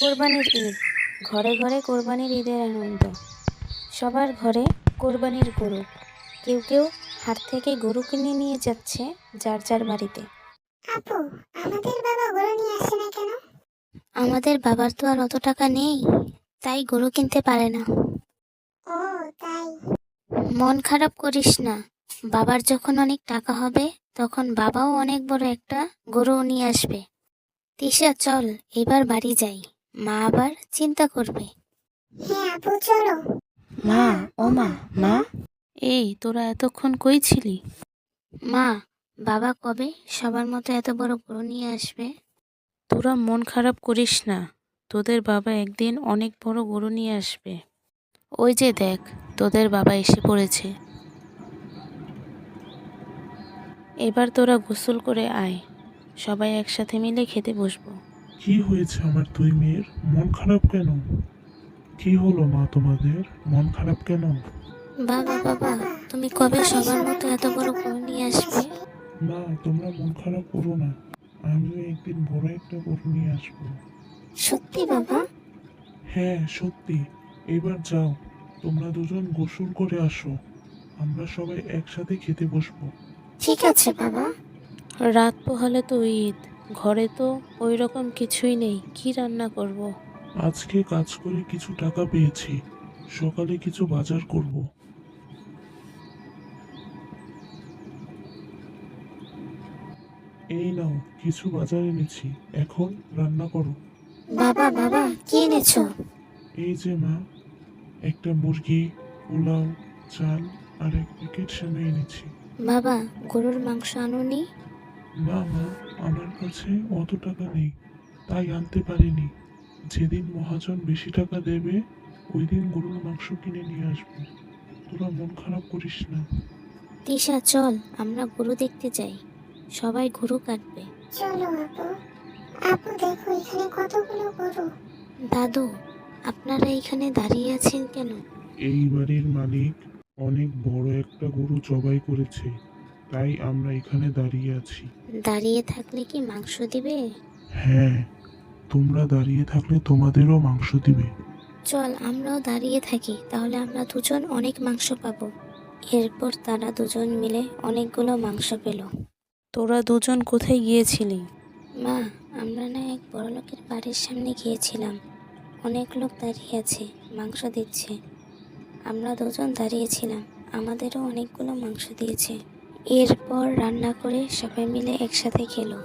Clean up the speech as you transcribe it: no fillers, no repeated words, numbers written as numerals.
কোরবানির ঈদ। ঘরে ঘরে কোরবানির ঈদের আনন্দ। সবার ঘরে কোরবানির গরু। কেউ কেউ হাট থেকে গরু কিনে নিয়ে যাচ্ছে যার যার বাড়িতে। আপু, আমাদের বাবা গরু নিয়ে আসে না কেন? আমাদের বাবার তো আর অত টাকা নেই, তাই গরু কিনতে পারে না। ও, তাই। মন খারাপ করিস না, বাবার যখন অনেক টাকা হবে তখন বাবাও অনেক বড় একটা গরু নিয়ে আসবে। তিশা, চল এবার বাড়ি যাই, মা আবার চিন্তা করবে। হ্যাঁ আপু, চলো। মা, ও মা, মা, এই তোরা এতক্ষণ কই ছিলি? মা, বাবা কবে সবার মতো এত বড় গরু নিয়ে আসবে? তোরা মন খারাপ করিস না, তোদের বাবা একদিন অনেক বড় গরু নিয়ে আসবে। ওই যে দেখ, তোদের বাবা এসে পড়েছে। এবার তোরা গোসল করে আয়, সবাই একসাথে মিলে খেতে বসবো। কি হয়েছে আমার দুই মেয়ের? মন খারাপ কেন? কি হলো মা তোমাদের? মন খারাপ কেন? বাবা বাবা, তুমি কবে সবার মতো এত বড় গরু নিয়ে আসবে? মা, তোমরা মন খারাপ করো না, আমিও একদিন বড় একটা গরু নিয়ে আসবো। সত্যি বাবা? হ্যাঁ সত্যি। এবার যাও, তোমরা দুজন গোসল করে আসো, আমরা সবাই একসাথে খেতে বসবো। ঠিক আছে বাবা। রাত পোহালে তো ঈদ, ঘরে তো ওই রকম কিছুই নেই, কি রান্না করব। আজকে কাজ করে কিছু টাকা পেয়েছি, সকালে কিছু বাজার করব। এই নাও, কিছু বাজার এনেছি, এখন রান্না করো। বাবা বাবা, কি এনেছো? এই যে মা, একটা মুরগি, পোলাও, চাল আর এক প্যাকেট সেমাই এনেছি। বাবা, গরুর মাংস আনোনি? না মা, আমার কাছে অত টাকা নেই, তাই আনতে পারিনি। যেদিন মহাজন বেশি টাকা দেবে ওই দিন গরুর মাংস কিনে নিয়ে আসবো। তোরা মন খারাপ করিস না। তিশা, চল আমরা গরু দেখতে যাই, সবাই গরু কাটবে। চলো আপু। আপু দেখো, এখানে কতগুলো গরু। দাদু, আপনারা এখানে দাঁড়িয়ে আছেন কেন? এই বাড়ির মালিক অনেক বড় একটা গরু জবাই করেছে, তাই আমরা এখানে দাঁড়িয়ে আছি। দাঁড়িয়ে থাকলে কি মাংস দিবে? হ্যাঁ, তোমরা দাঁড়িয়ে থাকলে তোমাদেরও মাংস দিবে। চল আমরাও দাঁড়িয়ে থাকি, তাহলে আমরা দুজন অনেক মাংস পাবো। এরপর তারা দুজন মিলে অনেকগুলো মাংস পেল। তোরা দুজন কোথায় গিয়েছিলি? মা, আমরা না এক বড়লোকের বাড়ির সামনে গিয়েছিলাম, অনেক লোক দাঁড়িয়ে আছে, মাংস দিচ্ছে। আমরা দুজন দাঁড়িয়েছিলাম, আমাদেরও অনেকগুলো মাংস দিয়েছে। এরপর রান্না করে সবাই মিলে একসাথে খেলো।